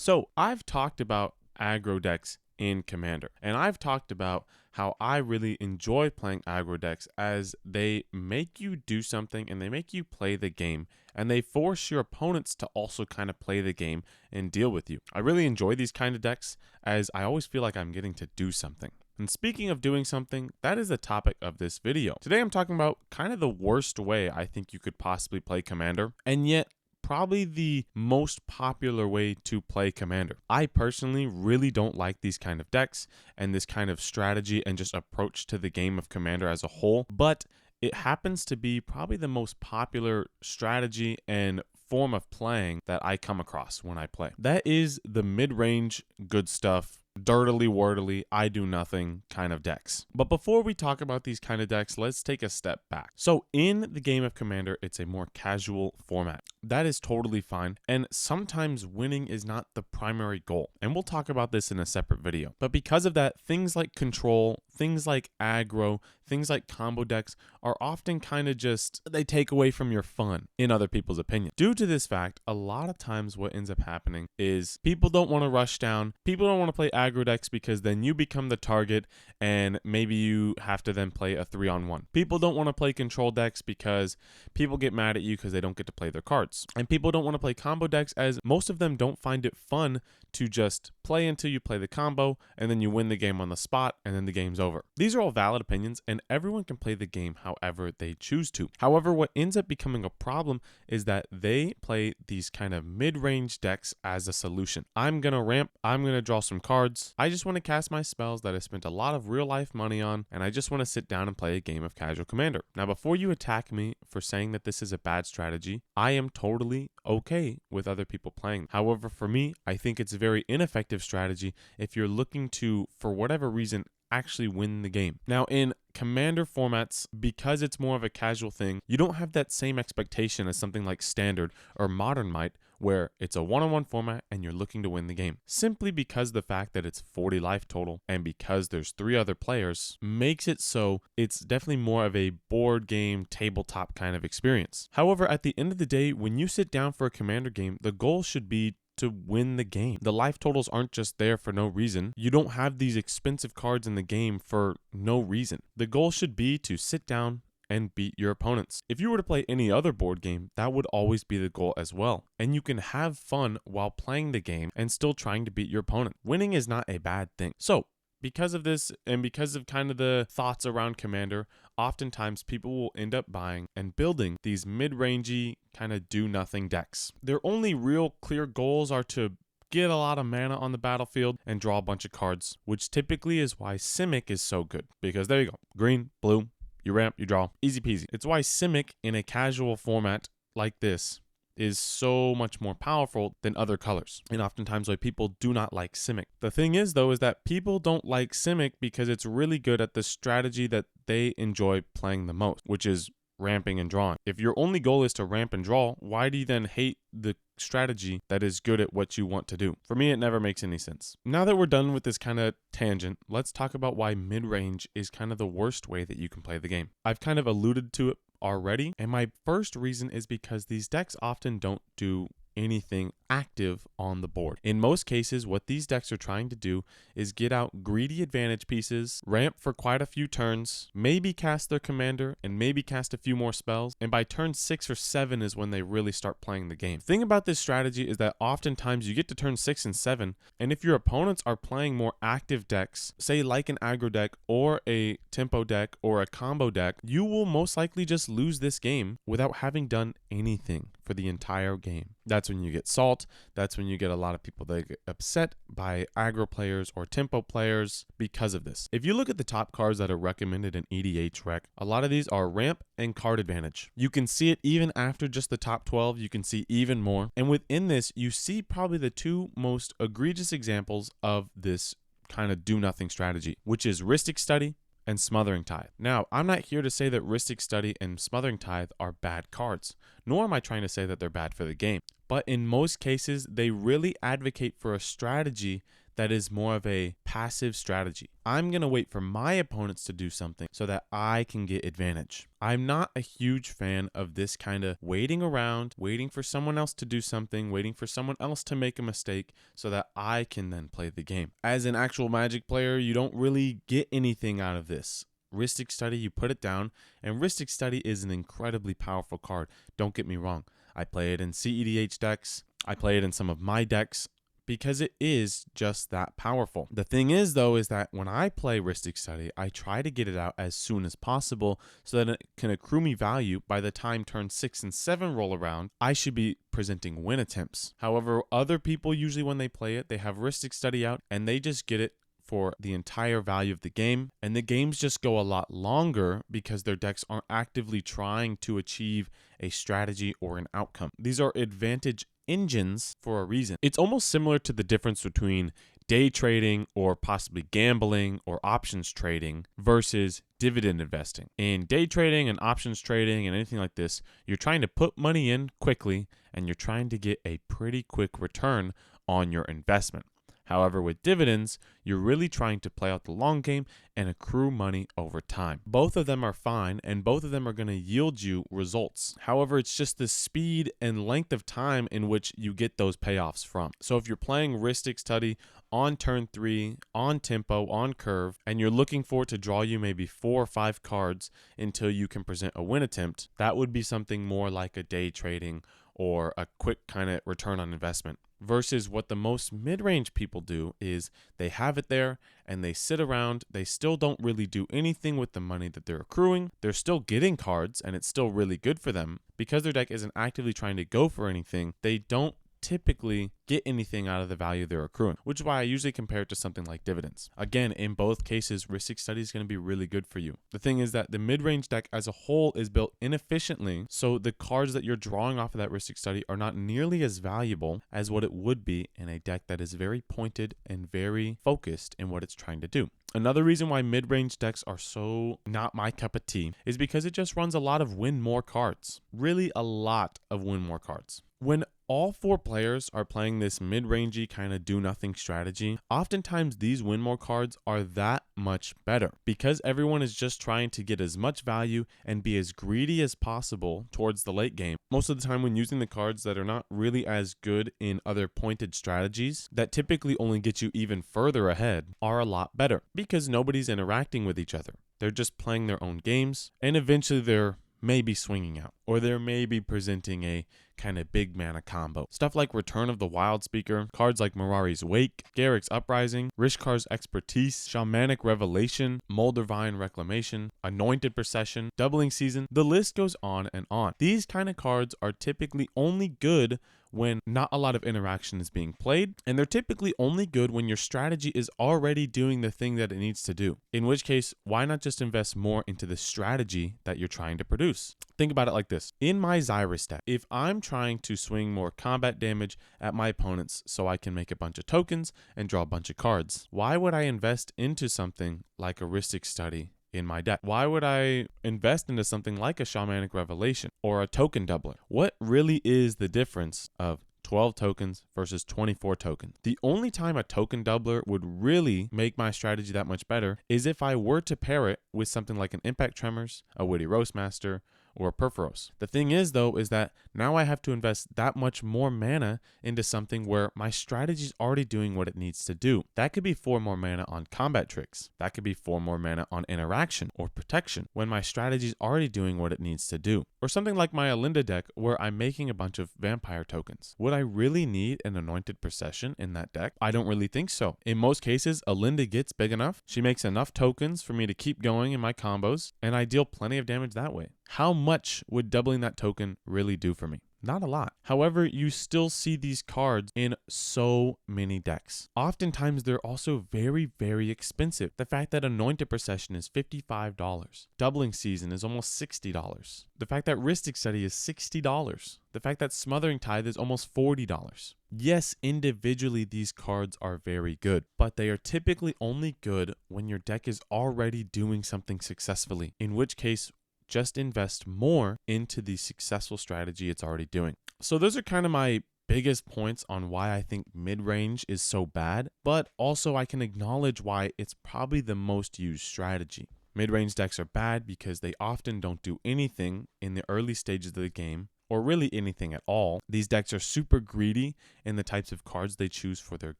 So I've talked about aggro decks in Commander, and I've talked about how I really enjoy playing aggro decks as they make you do something and they make you play the game, and they force your opponents to also kind of play the game and deal with you. I really enjoy these kind of decks as I always feel like I'm getting to do something. And speaking of doing something, that is the topic of this video. Today I'm talking about kind of the worst way I think you could possibly play Commander, and yet probably the most popular way to play Commander. I personally really don't like these kind of decks and this kind of strategy and just approach to the game of Commander as a whole, but it happens to be probably the most popular strategy and form of playing that I come across when I play. That is the mid-range good stuff, dirtily wordily, I do nothing kind of decks. But before we talk about these kind of decks, let's take a step back. So in the game of Commander, it's a more casual format. That is totally fine, and sometimes winning is not the primary goal, and we'll talk about this in a separate video. But because of that, things like control, things like aggro, things like combo decks are often kind of just, they take away from your fun, in other people's opinion. Due to this fact, a lot of times what ends up happening is people don't want to rush down, people don't want to play aggro decks because then you become the target and maybe you have to then play a 3-on-1. People don't want to play control decks because people get mad at you because they don't get to play their cards. And people don't want to play combo decks as most of them don't find it fun to just play until you play the combo and then you win the game on the spot and then the game's over. These are all valid opinions and everyone can play the game however they choose to. However, what ends up becoming a problem is that they play these kind of mid-range decks as a solution. I'm going to ramp, I'm going to draw some cards, I just want to cast my spells that I spent a lot of real life money on, and I just want to sit down and play a game of casual Commander. Now, before you attack me for saying that this is a bad strategy, I am totally okay with other people playing. However, for me, I think it's a very ineffective strategy if you're looking to, for whatever reason, actually win the game. Now, in Commander formats, because it's more of a casual thing, you don't have that same expectation as something like Standard or Modern might, where it's a one-on-one format and you're looking to win the game. Simply because the fact that it's 40 life total and because there's 3 other players makes it so it's definitely more of a board game, tabletop kind of experience. However, at the end of the day, when you sit down for a Commander game, the goal should be to win the game. The life totals aren't just there for no reason. You don't have these expensive cards in the game for no reason. The goal should be to sit down and beat your opponents. If you were to play any other board game, that would always be the goal as well. And you can have fun while playing the game and still trying to beat your opponent. Winning is not a bad thing. So, because of this and because of kind of the thoughts around Commander, oftentimes people will end up buying and building these mid-rangey kind of do-nothing decks. Their only real clear goals are to get a lot of mana on the battlefield and draw a bunch of cards, which typically is why Simic is so good. Because there you go, green, blue, you ramp, you draw, easy peasy. It's why Simic in a casual format like this is so much more powerful than other colors, and oftentimes why people do not like Simic. The thing is, though, is that people don't like Simic because it's really good at the strategy that they enjoy playing the most, which is ramping and drawing. If your only goal is to ramp and draw, why do you then hate the strategy that is good at what you want to do? For me, it never makes any sense. Now that we're done with this kind of tangent, let's talk about why mid-range is kind of the worst way that you can play the game. I've kind of alluded to it already, and my first reason is because these decks often don't do anything active on the board. In most cases, what these decks are trying to do is get out greedy advantage pieces, ramp for quite a few turns, maybe cast their commander, and maybe cast a few more spells, and by turn 6 or 7 is when they really start playing the game. The thing about this strategy is that oftentimes you get to turn 6 and 7, and if your opponents are playing more active decks, say like an aggro deck or a tempo deck or a combo deck, you will most likely just lose this game without having done anything for the entire game. That's when you get salt. That's when you get a lot of people that get upset by aggro players or tempo players because of this. If you look at the top cards that are recommended in EDH rec, a lot of these are ramp and card advantage. You can see it even after just the top 12, you can see even more. And within this, you see probably the 2 most egregious examples of this kind of do-nothing strategy, which is Rhystic Study and Smothering Tithe. Now, I'm not here to say that Rhystic Study and Smothering Tithe are bad cards, nor am I trying to say that they're bad for the game. But in most cases, they really advocate for a strategy that is more of a passive strategy. I'm going to wait for my opponents to do something so that I can get advantage. I'm not a huge fan of this kind of waiting around, waiting for someone else to do something, waiting for someone else to make a mistake so that I can then play the game. As an actual Magic player, you don't really get anything out of this. Rhystic Study, you put it down, and Rhystic Study is an incredibly powerful card. Don't get me wrong. I play it in CEDH decks. I play it in some of my decks because it is just that powerful. The thing is, though, is that when I play Rhystic Study, I try to get it out as soon as possible so that it can accrue me value. By the time turn 6 and 7 roll around, I should be presenting win attempts. However, other people, usually when they play it, they have Rhystic Study out and they just get it for the entire value of the game, and the games just go a lot longer because their decks aren't actively trying to achieve a strategy or an outcome. These are advantage engines for a reason. It's almost similar to the difference between day trading or possibly gambling or options trading versus dividend investing. In day trading and options trading and anything like this, you're trying to put money in quickly and you're trying to get a pretty quick return on your investment. However, with dividends, you're really trying to play out the long game and accrue money over time. Both of them are fine, and both of them are going to yield you results. However, it's just the speed and length of time in which you get those payoffs from. So if you're playing Rhystic Study on turn 3, on tempo, on curve, and you're looking for it to draw you maybe 4 or 5 cards until you can present a win attempt, that would be something more like a day trading or a quick kind of return on investment. Versus what the most mid-range people do is they have it there and they sit around. They still don't really do anything with the money that they're accruing. They're still getting cards and it's still really good for them. Because their deck isn't actively trying to go for anything, they don't typically get anything out of the value they're accruing, which is why I usually compare it to something like dividends. Again, in both cases, Rhystic Study is going to be really good for you. The thing is that the mid-range deck as a whole is built inefficiently, so the cards that you're drawing off of that Rhystic Study are not nearly as valuable as what it would be in a deck that is very pointed and very focused in what it's trying to do. Another reason why mid-range decks are so not my cup of tea is because it just runs a lot of win more cards. Really a lot of win more cards. When all 4 players are playing this mid-rangey kind of do-nothing strategy, oftentimes these win more cards are that much better. Because everyone is just trying to get as much value and be as greedy as possible towards the late game, most of the time when using the cards that are not really as good in other pointed strategies that typically only get you even further ahead are a lot better because nobody's interacting with each other. They're just playing their own games, and eventually they're maybe swinging out, or they're maybe presenting a kind of big mana combo. Stuff like Return of the Wild Speaker, cards like Mirari's Wake, Garrick's Uprising, Rishkar's Expertise, Shamanic Revelation, Moldavine Reclamation, Anointed Procession, Doubling Season, the list goes on and on. These kind of cards are typically only good when not a lot of interaction is being played, and they're typically only good when your strategy is already doing the thing that it needs to do. In which case, why not just invest more into the strategy that you're trying to produce? Think about it like this. In my Xyrus deck, if I'm trying to swing more combat damage at my opponents so I can make a bunch of tokens and draw a bunch of cards, why would I invest into something like a Rhystic Study in my deck? Why would I invest into something like a Shamanic Revelation or a token doubler? What really is the difference of 12 tokens versus 24 tokens? The only time a token doubler would really make my strategy that much better is if I were to pair it with something like an Impact Tremors, a Witty Roastmaster, or Perforos. The thing is, though, is that now I have to invest that much more mana into something where my strategy is already doing what it needs to do. That could be 4 more mana on combat tricks. That could be 4 more mana on interaction or protection when my strategy is already doing what it needs to do. Or something like my Alinda deck where I'm making a bunch of vampire tokens. Would I really need an Anointed Procession in that deck? I don't really think so. In most cases, Alinda gets big enough. She makes enough tokens for me to keep going in my combos, and I deal plenty of damage that way. How much would doubling that token really do for me? Not a lot. However, you still see these cards in so many decks. Oftentimes, they're also very, very expensive. The fact that Anointed Procession is $55. Doubling Season is almost $60. The fact that Rhystic Study is $60. The fact that Smothering Tithe is almost $40. Yes, individually, these cards are very good, but they are typically only good when your deck is already doing something successfully, in which case, just invest more into the successful strategy it's already doing. So those are kind of my biggest points on why I think mid-range is so bad, but also I can acknowledge why it's probably the most used strategy. Mid-range decks are bad because they often don't do anything in the early stages of the game, or really anything at all. These decks are super greedy in the types of cards they choose for their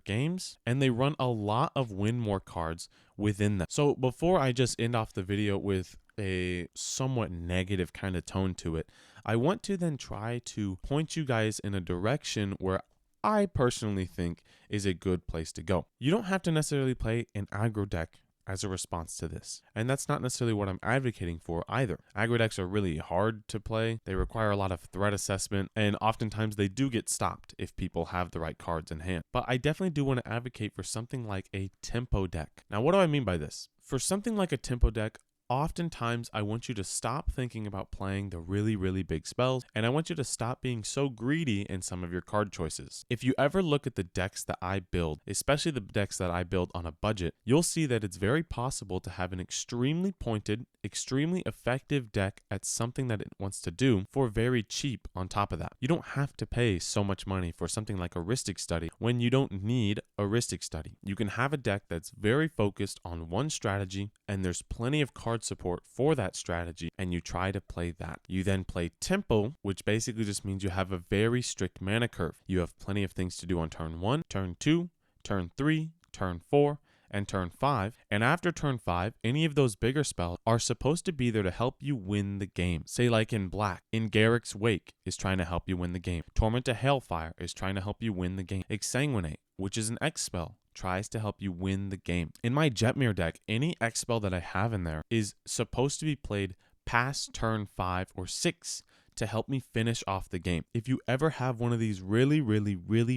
games, and they run a lot of win more cards within them. So before I just end off the video with a somewhat negative kind of tone to it, I want to then try to point you guys in a direction where I personally think is a good place to go. You don't have to necessarily play an aggro deck as a response to this. And that's not necessarily what I'm advocating for either. Aggro decks are really hard to play. They require a lot of threat assessment, and oftentimes they do get stopped if people have the right cards in hand. But I definitely do want to advocate for something like a tempo deck. Now, what do I mean by this? For something like a tempo deck, oftentimes I want you to stop thinking about playing the really big spells, and I want you to stop being so greedy in some of your card choices. If you ever look at the decks that I build, especially the decks that I build on a budget, you'll see that it's very possible to have an extremely pointed, extremely effective deck at something that it wants to do for very cheap on top of that. You don't have to pay so much money for something like Heuristic Study when you don't need a Heuristic Study. You can have a deck that's very focused on one strategy, and there's plenty of card support for that strategy, and you try to play that. You then play tempo, which basically just means you have a very strict mana curve. You have plenty of things to do on turn 1, turn 2, turn 3, turn 4, and turn 5, and after turn 5, any of those bigger spells are supposed to be there to help you win the game. Say like in black, in Garrick's Wake is trying to help you win the game. Torment to Hailfire is trying to help you win the game. Exsanguinate, which is an X spell, tries to help you win the game. In my Jetmir deck, any X spell that I have in there is supposed to be played past turn 5 or 6 to help me finish off the game. If you ever have one of these really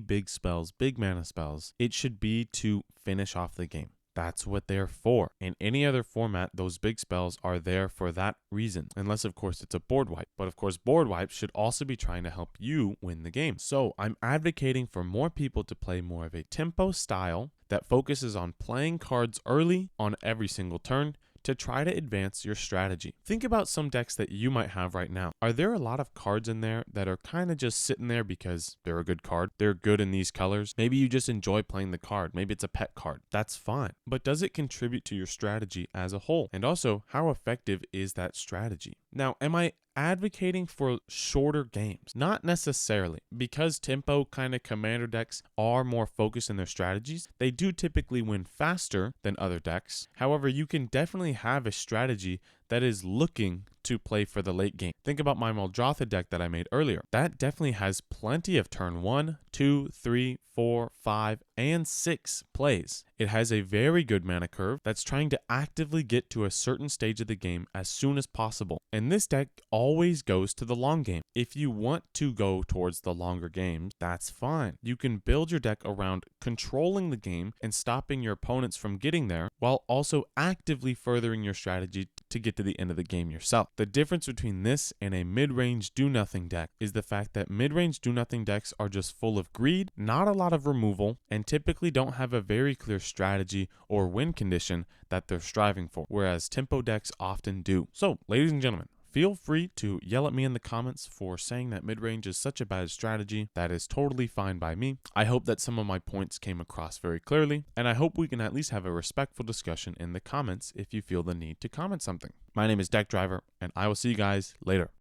big spells, big mana spells, it should be to finish off the game. That's what they're for. In any other format, those big spells are there for that reason, unless of course it's a board wipe. But of course, board wipes should also be trying to help you win the game. So I'm advocating for more people to play more of a tempo style that focuses on playing cards early on every single turn to try to advance your strategy. Think about some decks that you might have right now. Are there a lot of cards in there that are kind of just sitting there because they're a good card? They're good in these colors. Maybe you just enjoy playing the card. Maybe it's a pet card. That's fine. But does it contribute to your strategy as a whole? And also, how effective is that strategy? Now, am I advocating for shorter games? Not necessarily, because tempo kind of commander decks are more focused in their strategies. They do typically win faster than other decks. However, you can definitely have a strategy that is looking to play for the late game. Think about my Muldrotha deck that I made earlier. That definitely has plenty of turn 1, 2, 3, 4, 5, and 6 plays. It has a very good mana curve that's trying to actively get to a certain stage of the game as soon as possible. And this deck always goes to the long game. If you want to go towards the longer games, that's fine. You can build your deck around controlling the game and stopping your opponents from getting there, while also actively furthering your strategy to get to the end of the game yourself. The difference between this and a mid-range do-nothing deck is the fact that mid-range do-nothing decks are just full of greed, not a lot of removal, and typically don't have a very clear strategy or win condition that they're striving for, whereas tempo decks often do. So, ladies and gentlemen, feel free to yell at me in the comments for saying that mid-range is such a bad strategy. That is totally fine by me. I hope that some of my points came across very clearly, and I hope we can at least have a respectful discussion in the comments if you feel the need to comment something. My name is Deck Driver, and I will see you guys later.